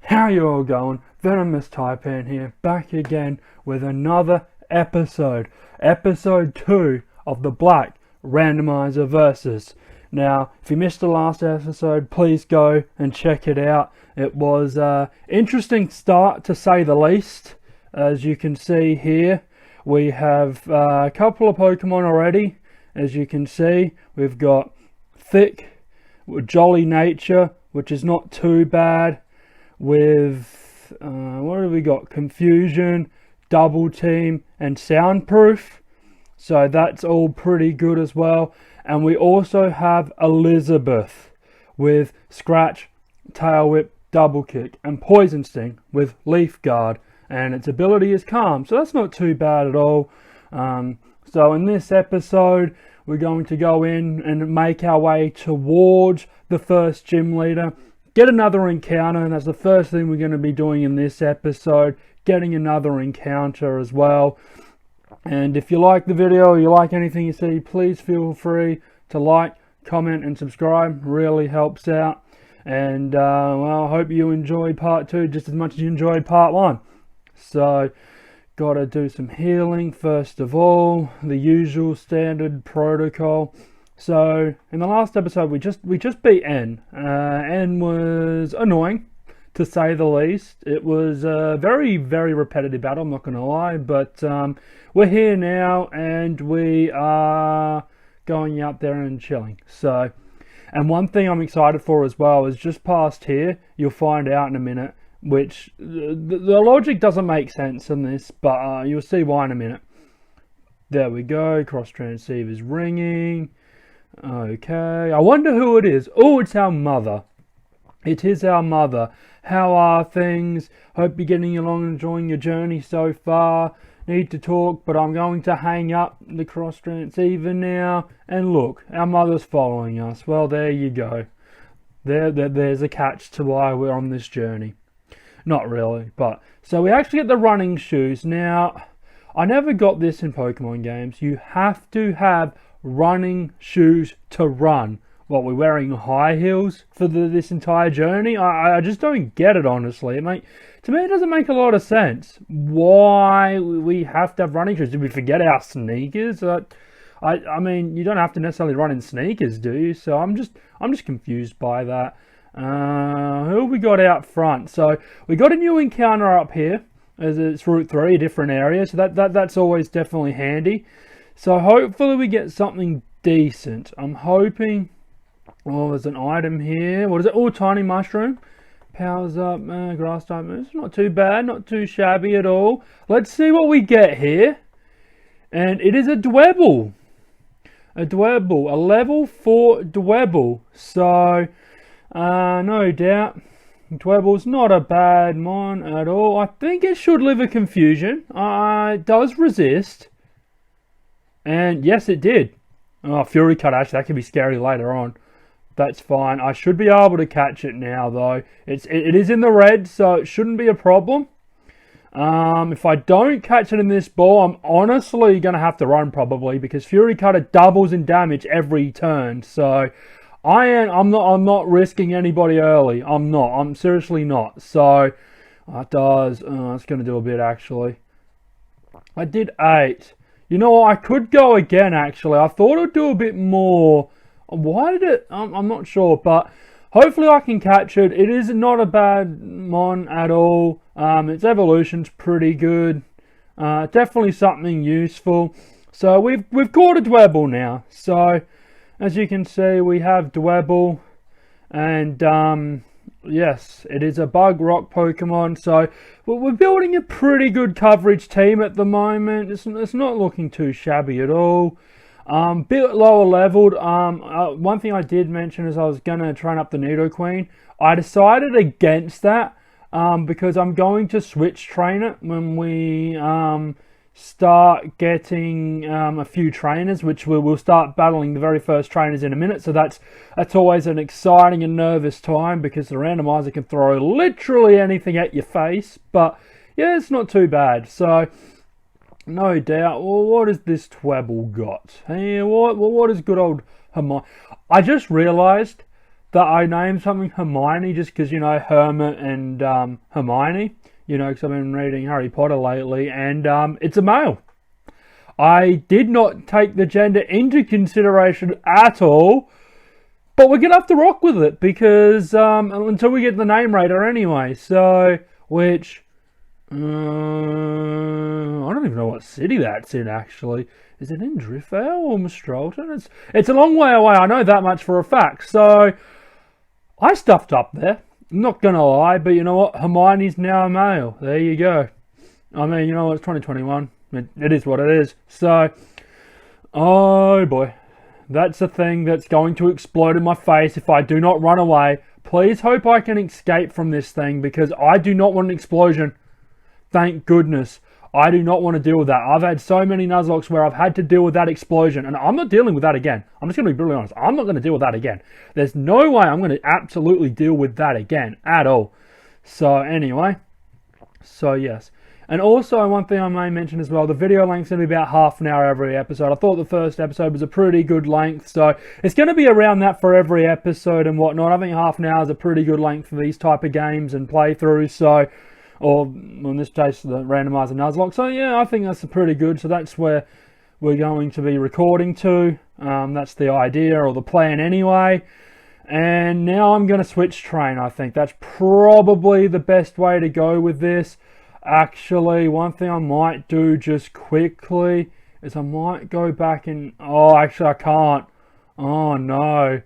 How you all going? Venomous Taipan here, back again with another episode. Episode 2 of the Black Randomizer Versus. Now, if you missed the last episode, please go and check it out. It was an interesting start, to say the least. As you can see here, we have a couple of Pokemon already. As you can see, we've got Thick, Jolly Nature, which is not too bad. With, what have we got? Confusion, Double Team, and Soundproof. So that's all pretty good as well. And we also have Elizabeth with Scratch, Tail Whip, Double Kick, and Poison Sting with Leaf Guard. And its ability is Calm, so that's not too bad at all. So in this episode, we're going to go in and make our way towards the first gym leader, get another encounter, and that's the first thing we're going to be doing in this episode, getting another encounter as well. And if you like the video, or you like anything you see, please feel free to like, comment, and subscribe. Really helps out. And well, I hope you enjoyed part 2 just as much as you enjoyed part 1. So, gotta do some healing first of all, the usual standard protocol. So, in the last episode, we just beat N. N was annoying, to say the least. It was a very, very repetitive battle, I'm not gonna lie, but we're here now, and we are going out there and chilling. So, and one thing I'm excited for as well is just past here, you'll find out in a minute, which the logic doesn't make sense in this, but you'll see why in a minute. There we go, cross transceiver's ringing. Okay, I wonder who it is. Oh, it's our mother. It is our mother. How are things? Hope you're getting along and enjoying your journey so far. Need to talk, but I'm going to hang up the cross transceiver now. And look, our mother's following us. Well, there you go. There's a catch to why we're on this journey. Not really, but so we actually get the running shoes. Now, I never got this in Pokemon games. You have to have running shoes to run. What, we're wearing high heels for this entire journey? I just don't get it, honestly. To me, it doesn't make a lot of sense. Why we have to have running shoes? Did we forget our sneakers? I mean, you don't have to necessarily run in sneakers, do you? So I'm just confused by that. Who we got out front? So we got a new encounter up here, as it's Route 3, a different area. So that's always definitely handy. So hopefully we get something decent. I'm hoping. Oh, there's an item here. What is it? Oh, tiny mushroom. Powers up. Grass type moves. Not too bad. Not too shabby at all. Let's see what we get here. And it is a Dwebble. A Dwebble. A level 4 Dwebble. So, no doubt, Dwebble's not a bad mon at all. I think it should live a confusion. It does resist. And yes, it did. Oh, Fury Cut, actually, that could be scary later on. That's fine. I should be able to catch it now, though. It is in the red, so it shouldn't be a problem. If I don't catch it in this ball, I'm honestly going to have to run probably, because Fury Cutter doubles in damage every turn. So I'm not risking anybody early. I'm seriously not. So it does. It's going to do a bit, actually. I did 8. You know what? I could go again, actually. I thought it would do a bit more. Why did it? I'm not sure, but hopefully I can catch it. It is not a bad mon at all. Its evolution's pretty good. Definitely something useful. So we've caught a Dwebble now. So as you can see, we have Dwebble, and yes, it is a bug rock Pokemon. So we're building a pretty good coverage team at the moment. It's not looking too shabby at all. Bit lower leveled. One thing I did mention is I was going to train up the Nidoqueen. I decided against that because I'm going to switch train it when we start getting a few trainers, which we'll start battling the very first trainers in a minute. So that's always an exciting and nervous time, because the randomizer can throw literally anything at your face. But yeah, it's not too bad. So no doubt. Well, what has this Dwebble got? Hey, what is good old Hermione? I just realised that I named something Hermione just because, you know, Hermit and Hermione, you know, because I've been reading Harry Potter lately, and it's a male. I did not take the gender into consideration at all, but we're going to have to rock with it because until we get the name radar anyway, so, which, I don't even know what city that's in actually. Is it in Driftdale or Mistralton? It's a long way away, I know that much for a fact, so I stuffed up there. I'm not going to lie, but you know what? Hermione's now a male. There you go. I mean, you know, it's 2021. It is what it is. So, oh boy. That's a thing that's going to explode in my face if I do not run away. Please hope I can escape from this thing because I do not want an explosion. Thank goodness. I do not want to deal with that. I've had so many nuzlocks where I've had to deal with that explosion, and I'm not dealing with that again. I'm just going to be brutally honest. I'm not going to deal with that again. There's no way I'm going to absolutely deal with that again at all. So anyway, so yes. And also, one thing I may mention as well, the video length's going to be about half an hour every episode. I thought the first episode was a pretty good length, so it's going to be around that for every episode and whatnot. I think half an hour is a pretty good length for these type of games and playthroughs, so, or in this case, the randomizer nuzlocke. So yeah, I think that's pretty good. So that's where we're going to be recording to. That's the idea or the plan anyway. And now I'm going to switch train, I think. That's probably the best way to go with this. Actually, one thing I might do just quickly is I might go back and... Oh, actually I can't. Oh no.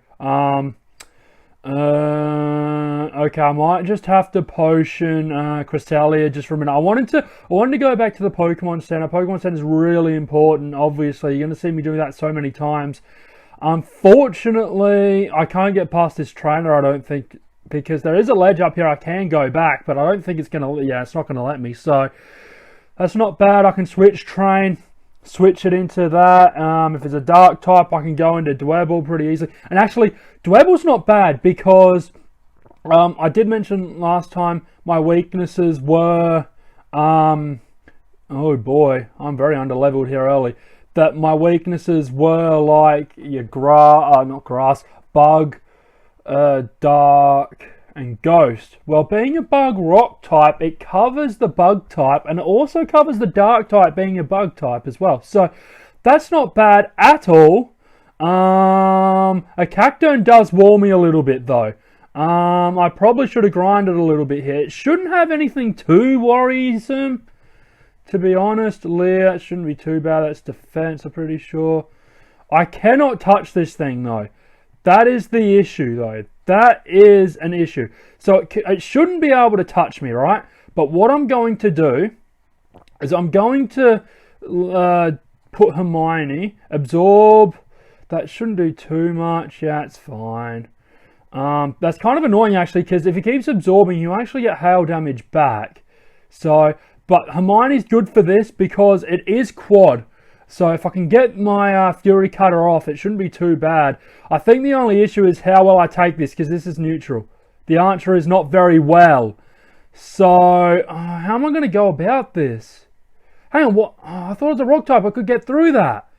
Okay, I might just have to potion Cresselia just for a minute. I wanted to go back to the Pokemon Center. Pokemon Center is really important, obviously. You're going to see me doing that so many times. Unfortunately, I can't get past this trainer, I don't think, because there is a ledge up here I can go back, but I don't think it's going to, yeah, it's not going to let me. So, that's not bad. I can switch train, switch it into that. If it's a dark type, I can go into Dwebble pretty easily. And actually, Dwebble's not bad because I did mention last time my weaknesses were, oh boy, I'm very underleveled here early, that my weaknesses were like your not grass, bug, dark, and ghost. Well, being a bug rock type, it covers the bug type, and it also covers the dark type being a bug type as well. So, that's not bad at all. A Cacturne does wall me a little bit though. I probably should have grinded a little bit here. It shouldn't have anything too worrisome, to be honest. Leer, it shouldn't be too bad. That's defense, I'm pretty sure. I cannot touch this thing though. That is the issue though. That is an issue. So it shouldn't be able to touch me, right? But what I'm going to do is I'm going to put Hermione, absorb. That shouldn't do too much. Yeah, it's fine. That's kind of annoying actually, because if he keeps absorbing, you actually get hail damage back. So, but Hermione's good for this because it is quad. So if I can get my Fury Cutter off, it shouldn't be too bad. I think the only issue is how well I take this, because this is neutral. The Archer is not very well. So, how am I going to go about this? Hang on, what? Oh, I thought it was a rock type. I could get through that.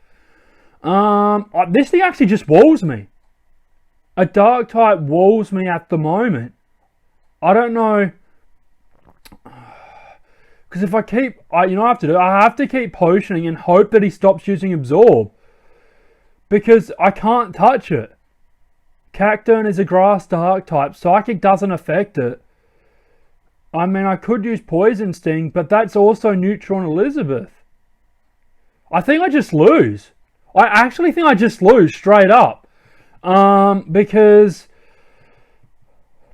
This thing actually just walls me. A dark type walls me at the moment. I don't know. Because if I keep, you know what I have to do? I have to keep potioning and hope that he stops using absorb. Because I can't touch it. Cacturne is a grass dark type. Psychic doesn't affect it. I mean, I could use Poison Sting, but that's also neutral on Elizabeth. I think I just lose. I actually think I just lose straight up. Because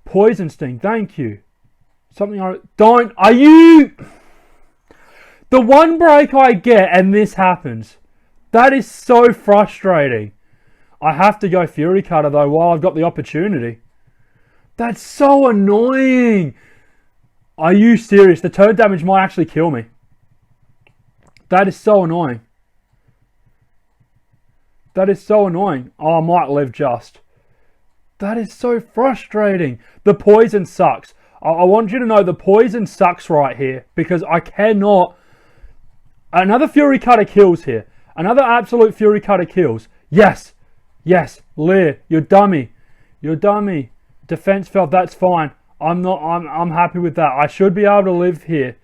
Poison Sting, thank you. Something I don't. Are you? The one break I get and this happens. That is so frustrating. I have to go Fury Cutter though while I've got the opportunity. That's so annoying. Are you serious? The turn damage might actually kill me. That is so annoying. That is so annoying. Oh, I might live just. That is so frustrating. The poison sucks. I want you to know the poison sucks right here. Because I cannot... Another Fury Cutter kills here. Another absolute Fury Cutter kills. Yes. Yes. Leer, you dummy. You're a dummy. Defense failed. That's fine. I'm happy with that. I should be able to live here.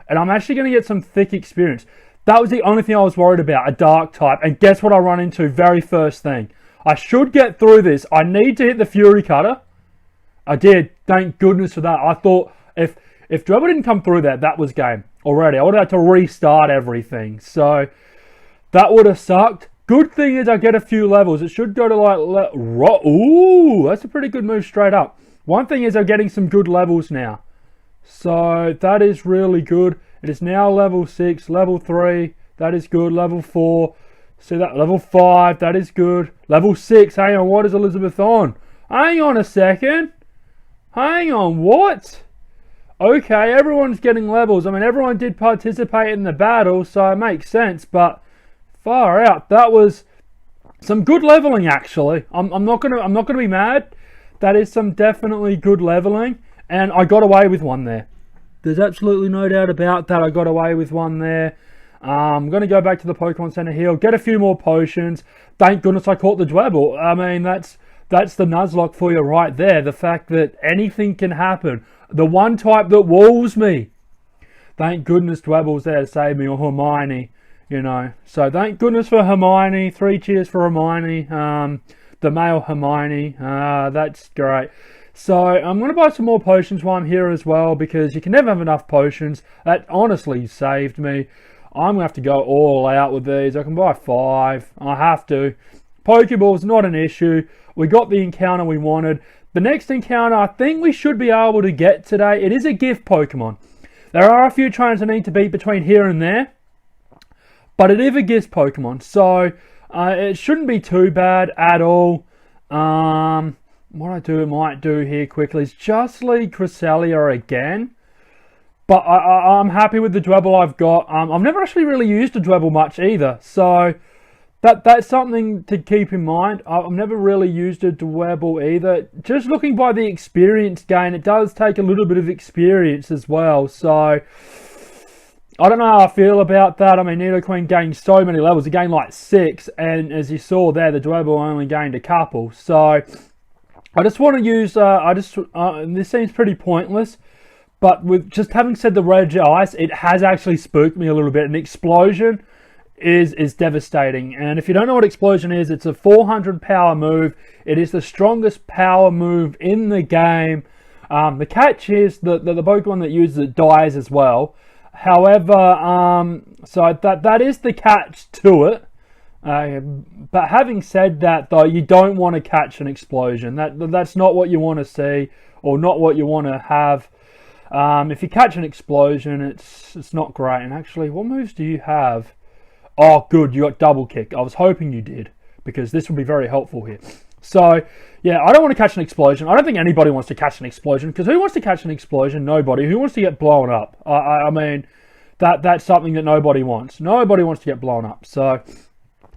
And I'm actually going to get some thick experience. That was the only thing I was worried about, a dark type. And guess what I run into very first thing? I should get through this. I need to hit the Fury Cutter. I did. Thank goodness for that. I thought if Drebel didn't come through that was game already. I would have had to restart everything. So that would have sucked. Good thing is I get a few levels. It should go to like... Ooh, that's a pretty good move straight up. One thing is I'm getting some good levels now. So that is really good. It is now level 6, level 3. That is good. Level 4. See that? Level 5. That is good. Level 6. Hang on. What is Elizabeth on? Hang on a second. Hang on. What? Okay, everyone's getting levels. I mean, everyone did participate in the battle, so it makes sense. But far out. That was some good leveling, actually. I'm not gonna be mad. That is some definitely good leveling. And I got away with one there. There's absolutely no doubt about that. I got away with one there. I'm going to go back to the Pokemon Center heal, get a few more potions. Thank goodness I caught the Dwebble. I mean, that's the Nuzlocke for you right there. The fact that anything can happen. The one type that walls me. Thank goodness Dwebble's there to save me, or Hermione, you know. So thank goodness for Hermione. 3 cheers for Hermione. The male Hermione. That's great. So I'm going to buy some more potions while I'm here as well, because you can never have enough potions. That honestly saved me. I'm going to have to go all out with these. I can buy 5. I have to. Pokeball's not an issue. We got the encounter we wanted. The next encounter I think we should be able to get today. It is a gift Pokemon. There are a few trainers I need to beat between here and there. But it is a gift Pokemon. So it shouldn't be too bad at all. What I might do here quickly is just lead Cresselia again. But I'm happy with the Dwebble I've got. I've never actually really used a Dwebble much either. So that's something to keep in mind. I've never really used a Dwebble either. Just looking by the experience gain, it does take a little bit of experience as well. So I don't know how I feel about that. I mean, Nidoqueen gained so many levels. It gained like 6. And as you saw there, the Dwebble only gained a couple. So I just want to use, this seems pretty pointless, but with just having said the Reg Ice, it has actually spooked me a little bit. An Explosion is devastating. And if you don't know what Explosion is, it's a 400 power move. It is the strongest power move in the game. The catch is that the Pokemon that uses it dies as well. However, so that is the catch to it. But having said that, though, you don't want to catch an Explosion. That's not what you want to see, or not what you want to have. If you catch an Explosion, it's not great. And actually, what moves do you have? Oh, good, you got Double Kick. I was hoping you did, because this will be very helpful here. So, yeah, I don't want to catch an Explosion. I don't think anybody wants to catch an Explosion, because who wants to catch an Explosion? Nobody. Who wants to get blown up? I mean, that's something that nobody wants. Nobody wants to get blown up. So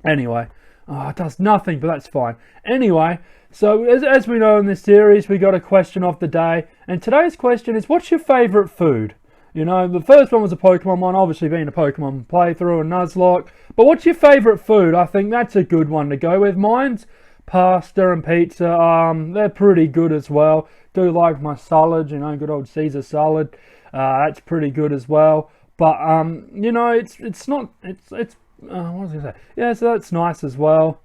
anyway, it does nothing, but that's fine. Anyway, so as we know in this series, we got a question of the day. And today's question is, what's your favourite food? You know, the first one was a Pokemon one, obviously being a Pokemon playthrough and Nuzlocke. But what's your favourite food? I think that's a good one to go with. Mine's pasta and pizza. They're pretty good as well. Do like my salad, you know, good old Caesar salad. That's pretty good as well. But, you know, what was I going to say? Yeah, so that's nice as well.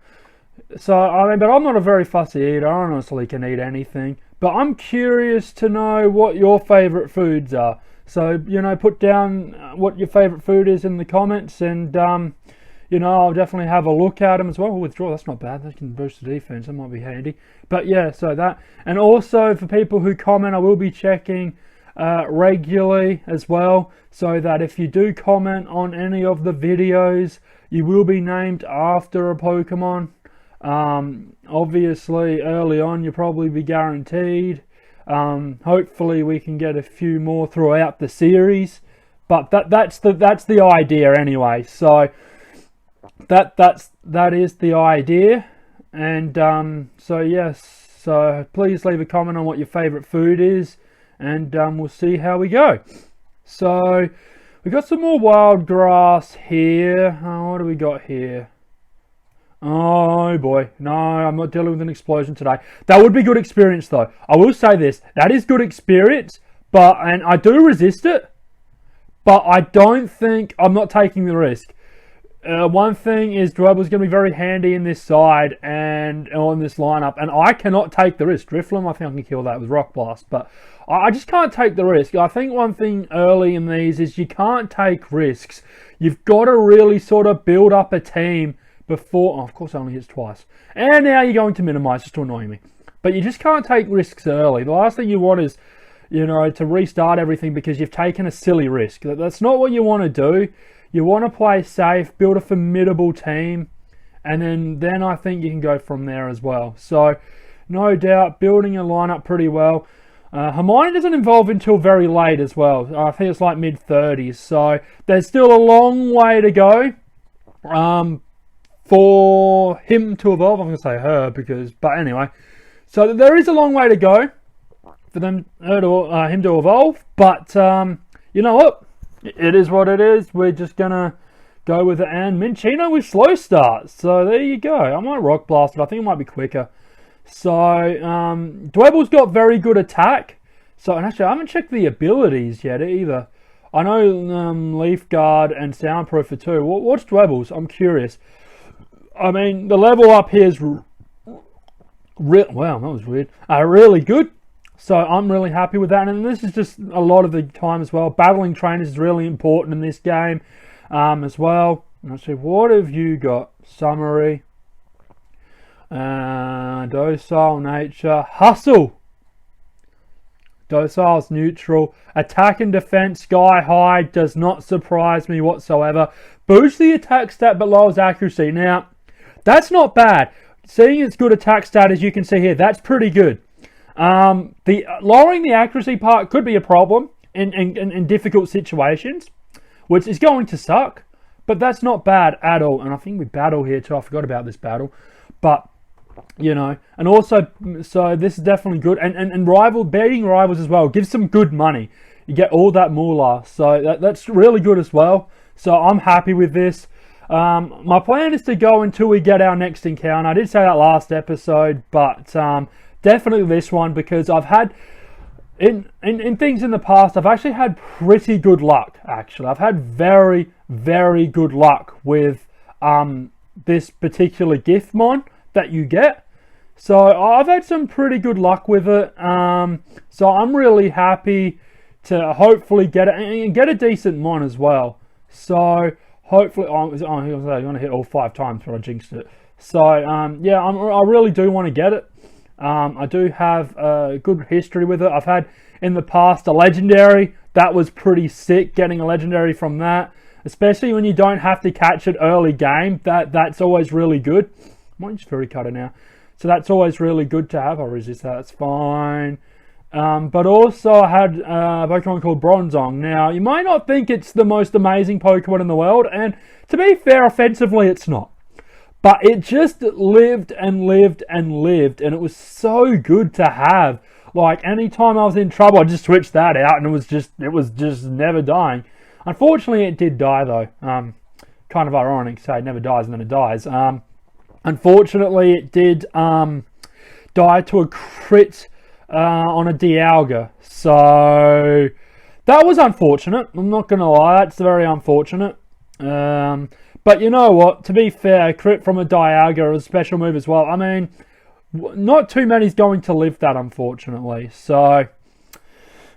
So, I mean, but I'm not a very fussy eater. I honestly can eat anything. But I'm curious to know what your favourite foods are. So, you know, put down what your favourite food is in the comments. And, you know, I'll definitely have a look at them as well. Withdraw, that's not bad. That can boost the defense. That might be handy. But, yeah, so that. And also, for people who comment, I will be checking regularly as well, so that if you do comment on any of the videos, you will be named after a Pokemon. Obviously early on you'll probably be guaranteed. Hopefully we can get a few more throughout the series, but that's the idea anyway. So that is the idea. And so yes, so please leave a comment on what your favorite food is, and we'll see how we go. So we got some more wild grass here. What do we got here? Oh boy, no, I'm not dealing with an explosion today. That would be good experience though. I will say this, that is good experience, and I do resist it, but I don't think, I'm not taking the risk. One thing is Dwebber's going to be very handy in this side and on this lineup, and I cannot take the risk. Drifloon, I think I can kill that with Rock Blast, but I just can't take the risk. I think one thing early in these is you can't take risks. You've got to really sort of build up a team before... Oh, of course, it only hits twice. And now you're going to minimize just to annoy me. But you just can't take risks early. The last thing you want is, to restart everything because you've taken a silly risk. That's not what you want to do. You want to play safe, build a formidable team, and then I think you can go from there as well. So, no doubt, building a lineup pretty well. Hermione doesn't evolve until very late as well. I think it's like mid-30s. So, there's still a long way to go for him to evolve. I'm going to say her but anyway. So, there is a long way to go for him to evolve. But, you know what? It is what it is. We're just going to go with it. And Minccino with slow start. So there you go. I might Rock Blast it. I think it might be quicker. So Dwebble's got very good attack. So, and actually, I haven't checked the abilities yet either. I know Leaf Guard and Soundproof are too. What's Dwebble's? I'm curious. I mean, the level up here is... wow, that was weird. Really good. So I'm really happy with that, and this is just a lot of the time as well. Battling trainers is really important in this game as well. And actually, what have you got? Summary, docile nature, hustle. Docile's neutral. Attack and defense sky high does not surprise me whatsoever. Boosts the attack stat but lowers accuracy. Now, that's not bad. Seeing its good attack stat, as you can see here, that's pretty good. The lowering the accuracy part could be a problem in difficult situations, which is going to suck, but that's not bad at all. And I think we battle here too. I forgot about this battle, but and also, so this is definitely good. And beating rivals as well gives some good money. You get all that moolah, so that's really good as well. So I'm happy with this. My plan is to go until we get our next encounter. I did say that last episode, but definitely this one, because I've had in things in the past, I've actually had pretty good luck. Actually, I've had very, very good luck with this particular gift mon that you get. So I've had some pretty good luck with it. So I'm really happy to hopefully get it and get a decent mon as well. So hopefully, I'm going to hit all 5 times before I jinxed it. So yeah, I really do want to get it. I do have a good history with it. I've had in the past a legendary. That was pretty sick, getting a legendary from that. Especially when you don't have to catch it early game. That's always really good. I might use Fury Cutter now. So that's always really good to have. I'll resist that, that's fine. But also I had a Pokemon called Bronzong. Now, you might not think it's the most amazing Pokemon in the world. And to be fair, offensively, it's not. But it just lived and lived and lived, and it was so good to have. Like, anytime I was in trouble, I just switched that out, and it was just never dying. Unfortunately, it did die though. Kind of ironic, say it never dies and then it dies. Unfortunately, it did die to a crit on a Dialga. So that was unfortunate. I'm not going to lie, that's very unfortunate. But you know what? To be fair, a crit from a Dialga is a special move as well. I mean, not too many's going to live that, unfortunately. So,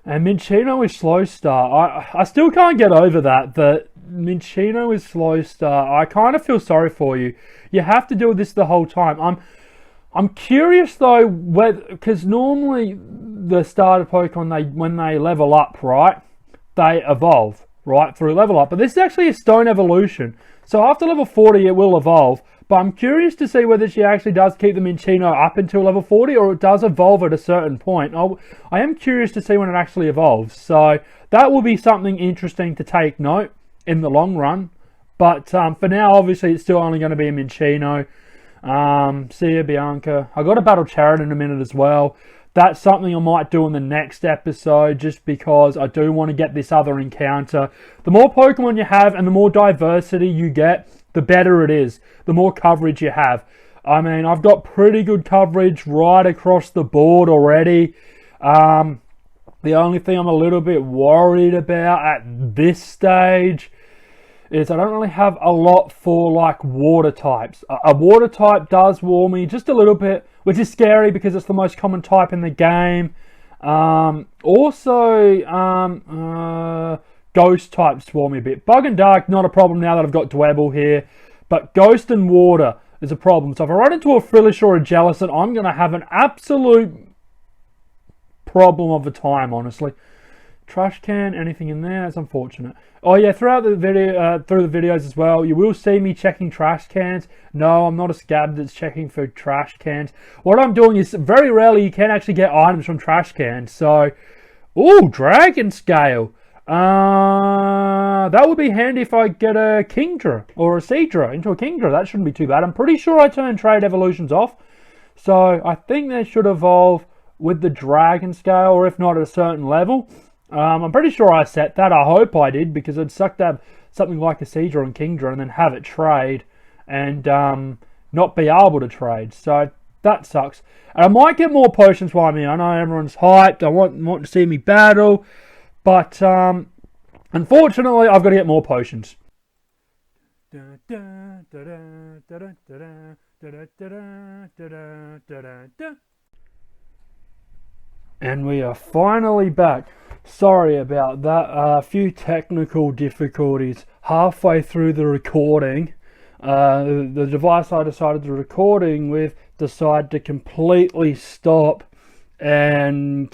and Minccino is slow start. I still can't get over that Minccino is slow start. I kind of feel sorry for you. You have to do this the whole time. I'm curious though, because normally the starter Pokemon, when they level up, right, they evolve, right, through level up. But this is actually a stone evolution. So after level 40, it will evolve. But I'm curious to see whether she actually does keep the Minccino up until level 40, or it does evolve at a certain point. I am curious to see when it actually evolves. So that will be something interesting to take note in the long run. But for now, obviously, it's still only going to be a Minccino. See ya, Bianca. I got a Battle Chariot in a minute as well. That's something I might do in the next episode, just because I do want to get this other encounter. The more Pokemon you have and the more diversity you get, the better it is, the more coverage you have. I mean, I've got pretty good coverage right across the board already. The only thing I'm a little bit worried about at this stage is I don't really have a lot for like water types. A water type does worry me just a little bit, which is scary because it's the most common type in the game. Ghost types worry me a bit. Bug and dark, not a problem now that I've got Dwebble here, but ghost and water is a problem. So if I run into a Frillish or a Jellicent, I'm going to have an absolute problem of a time, honestly. Trash can, anything in there? That's unfortunate. Oh yeah, throughout the video, through the videos as well, you will see me checking trash cans. No, I'm not a scab that's checking for trash cans. What I'm doing is, very rarely you can actually get items from trash cans. So, ooh, dragon scale. That would be handy if I get a Kingdra or a Seadra into a Kingdra. That shouldn't be too bad. I'm pretty sure I turned trade evolutions off, so I think they should evolve with the dragon scale, or if not at a certain level. I'm pretty sure I set that. I hope I did, because it'd suck to have something like a Seadra and Kingdra and then have it trade and not be able to trade. So that sucks. And I might get more potions while I'm here. I know everyone's hyped. I want to see me battle, but unfortunately I've got to get more potions. And we are finally back. Sorry about that. A few technical difficulties halfway through the recording. The device I decided to recording with decided to completely stop everything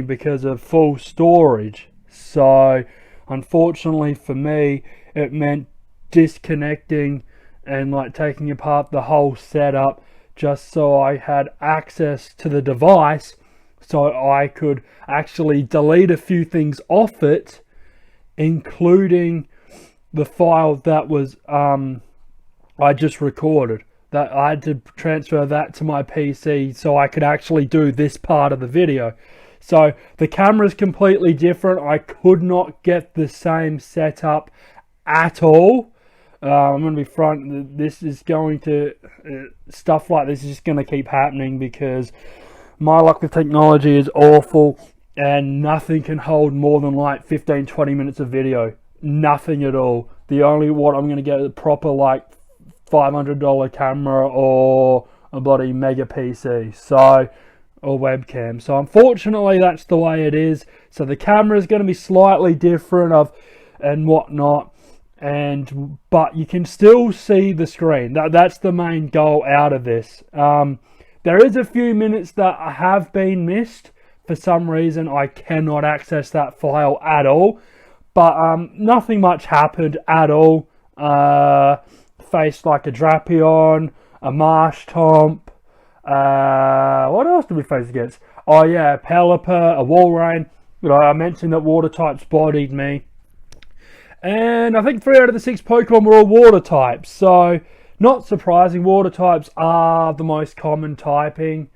because of full storage. So unfortunately for me, it meant disconnecting and like taking apart the whole setup just so I had access to the device, so I could actually delete a few things off it, including the file that was I just recorded. That I had to transfer that to my PC so I could actually do this part of the video. So the camera's completely different. I could not get the same setup at all. I'm going to be front. This is going to stuff like this is just going to keep happening because my luck with technology is awful, and nothing can hold more than like 15-20 minutes of video. Nothing at all. The only what I'm going to get is a proper like $500 camera or a bloody mega PC, so, or webcam. So unfortunately that's the way it is. So the camera is going to be slightly different and whatnot. But you can still see the screen. That's the main goal out of this. There is a few minutes that have been missed. For some reason I cannot access that file at all. But nothing much happened at all. Faced like a Drapion, a Marshtomp. What else did we face against? Oh yeah, a Pelipper, a Walrein. I mentioned that water types bodied me. And I think 3 out of the 6 Pokemon were all water types. So, not surprising, water types are the most common typing.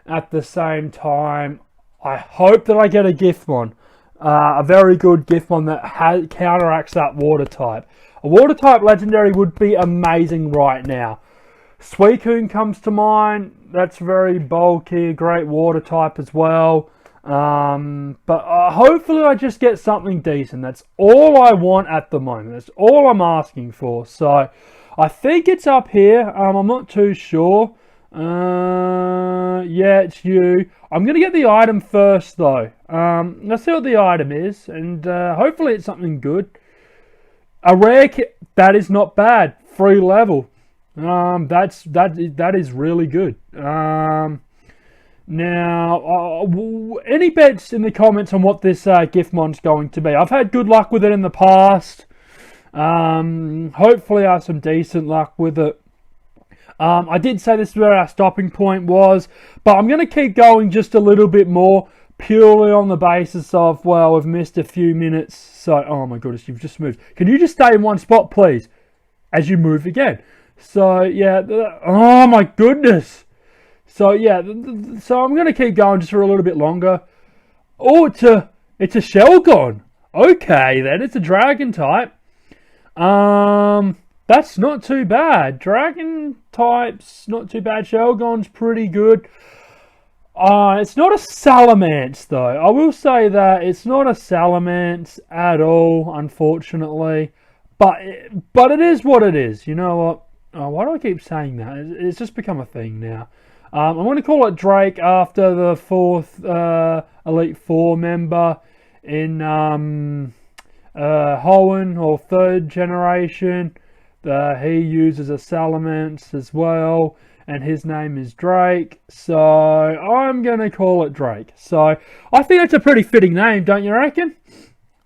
At the same time, I hope that I get a Giftmon. A very good Giftmon that counteracts that water type. A water type legendary would be amazing right now. Suicune comes to mind. That's very bulky, great water type as well. But hopefully I just get something decent. That's all I want at the moment. That's all I'm asking for. So I think it's up here. I'm not too sure. Yeah, it's you. I'm going to get the item first though. Let's see what the item is, and hopefully it's something good. A rare kit. That is not bad. Free level. That is really good. Now, any bets in the comments on what this Giftmon's going to be? I've had good luck with it in the past. Hopefully I have some decent luck with it. I did say this is where our stopping point was, but I'm going to keep going just a little bit more, purely on the basis of, well, we've missed a few minutes. So, oh my goodness, you've just moved. Can you just stay in one spot, please, as you move again? So, yeah, oh my goodness. So yeah, so I'm going to keep going just for a little bit longer. Oh, it's a Shelgon. Okay, then it's a dragon type. That's not too bad. Dragon types, not too bad. Shelgon's pretty good. It's not a Salamence, though. I will say that it's not a Salamence at all, unfortunately. But it is what it is. You know what? Oh, why do I keep saying that? It's just become a thing now. I'm going to call it Drake after the 4th Elite Four member in Hoenn, or 3rd generation. He uses a Salamence as well, and his name is Drake, so I'm going to call it Drake. So I think that's a pretty fitting name, don't you reckon?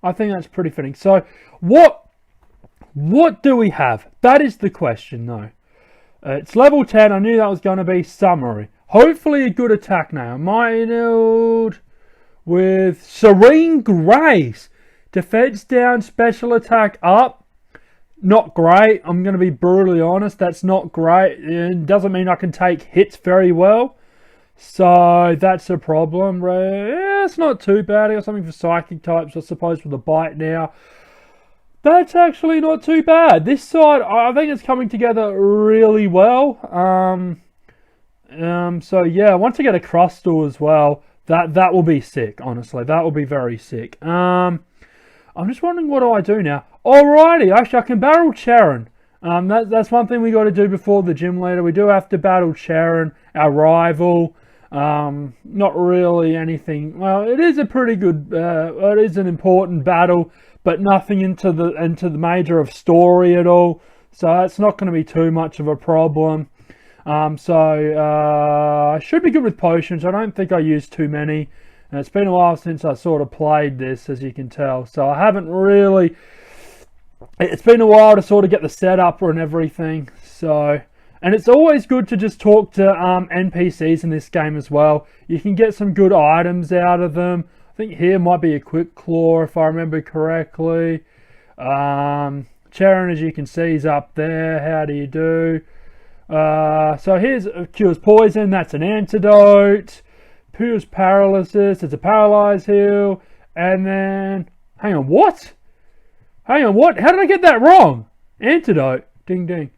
I think that's pretty fitting. So what do we have? That is the question, though. It's level 10. I knew that was going to be summary. Hopefully a good attack now. Mighty with Serene Grace. Defense down, special attack up. Not great. I'm going to be brutally honest. That's not great. It doesn't mean I can take hits very well. So that's a problem. Yeah, it's not too bad. I got something for psychic types, I suppose, with a bite now. That's actually not too bad. This side, I think it's coming together really well. So yeah, once I get a Crustal as well, that will be sick, honestly. That will be very sick. I'm just wondering, what do I do now? Alrighty, actually I can battle Charon. That's one thing we got to do before the gym leader. We do have to battle Charon, our rival. Not really anything. Well, it is a pretty good. It is an important battle, but nothing into the major of story at all. So it's not going to be too much of a problem. I should be good with potions. I don't think I used too many. And it's been a while since I sort of played this, as you can tell. So I haven't really. It's been a while to sort of get the setup and everything. So. And it's always good to just talk to NPCs in this game as well. You can get some good items out of them. I think here might be a quick claw if I remember correctly. Charon, as you can see, is up there. How do you do? So here's cures poison. That's an antidote. Cures paralysis. It's a paralyze heal. And then, hang on, what? Hang on, what? How did I get that wrong? Antidote. Ding ding.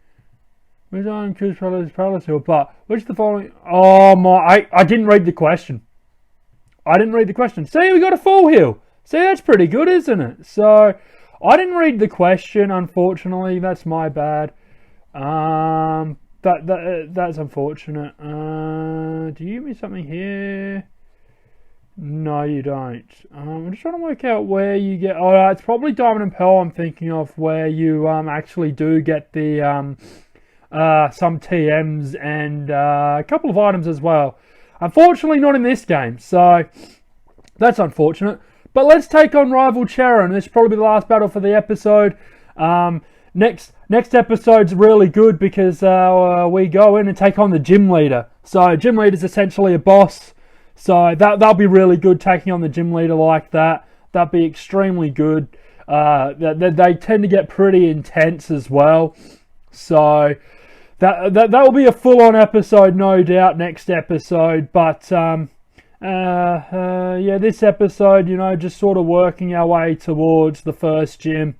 Which item cures paralysis heal? But which the following? Oh my! I didn't read the question. I didn't read the question. See, we got a full heal. See, that's pretty good, isn't it? So I didn't read the question. Unfortunately, that's my bad. That's unfortunate. Do you give me something here? No, you don't. I'm just trying to work out where you get. Oh, it's probably Diamond and Pearl. I'm thinking of where you actually do get the some TMs and a couple of items as well. Unfortunately, not in this game. So that's unfortunate. But let's take on rival Charon. This is probably the last battle for the episode. Next episode's really good because we go in and take on the gym leader. So gym leader's essentially a boss. So that'll be really good, taking on the gym leader like that. That'd be extremely good. They tend to get pretty intense as well. So that will be a full-on episode, no doubt, next episode. But yeah, this episode, just sort of working our way towards the first gym.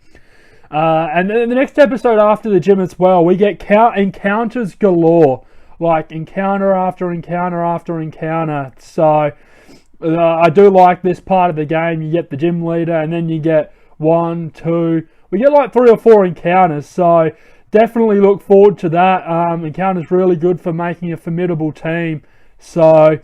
And then the next episode after the gym as well, we get encounters galore. Like encounter after encounter after encounter. So I do like this part of the game. You get the gym leader and then you get 1, 2. We get like 3 or 4 encounters. So definitely look forward to that. Encounter's really good for making a formidable team. So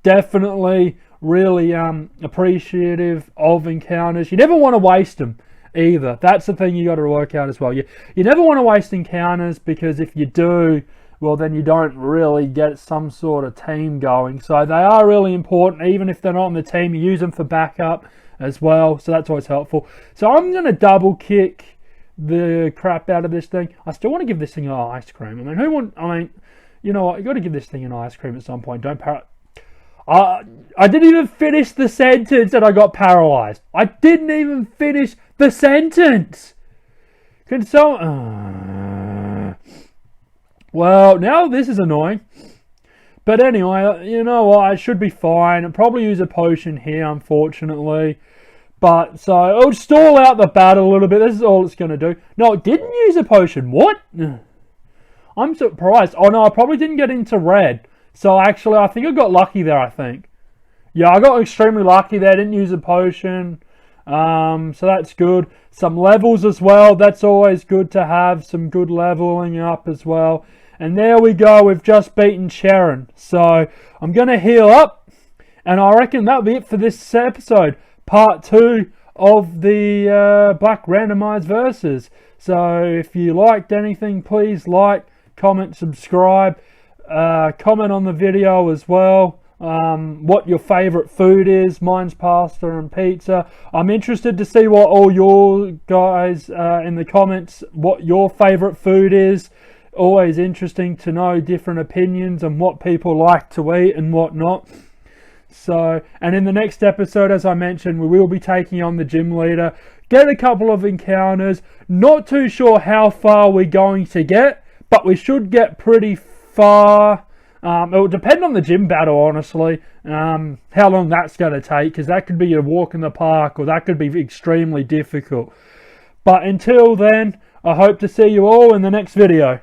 definitely really appreciative of encounters. You never want to waste them either. That's the thing you got to work out as well. You never want to waste encounters, because if you do, well, then you don't really get some sort of team going. So they are really important. Even if they're not on the team, you use them for backup as well. So that's always helpful. So I'm going to double kick the crap out of this thing. I still want to give this thing an ice cream. You know what? You got to give this thing an ice cream at some point. I didn't even finish the sentence and I got paralyzed. I didn't even finish the sentence. Well, now this is annoying. But anyway, you know what? I should be fine. I'll probably use a potion here, unfortunately. But, so, it'll stall out the battle a little bit. This is all it's going to do. No, it didn't use a potion. What? I'm surprised. Oh, no, I probably didn't get into red. So, actually, I think I got lucky there, I think. Yeah, I got extremely lucky there. Didn't use a potion. So, that's good. Some levels as well. That's always good to have. Some good leveling up as well. And there we go. We've just beaten Sharon. So, I'm going to heal up. And I reckon that'll be it for this episode. Part 2 of the Black Randomized Versus. So if you liked anything, please like, comment, subscribe. Comment on the video as well. What your favourite food is. Mine's pasta and pizza. I'm interested to see what all your guys in the comments, what your favourite food is. Always interesting to know different opinions and what people like to eat and what not. So, and in the next episode, as I mentioned, we will be taking on the gym leader, get a couple of encounters. Not too sure how far we're going to get, but we should get pretty far. It will depend on the gym battle, honestly, how long that's going to take, because that could be a walk in the park, or that could be extremely difficult. But until then, I hope to see you all in the next video.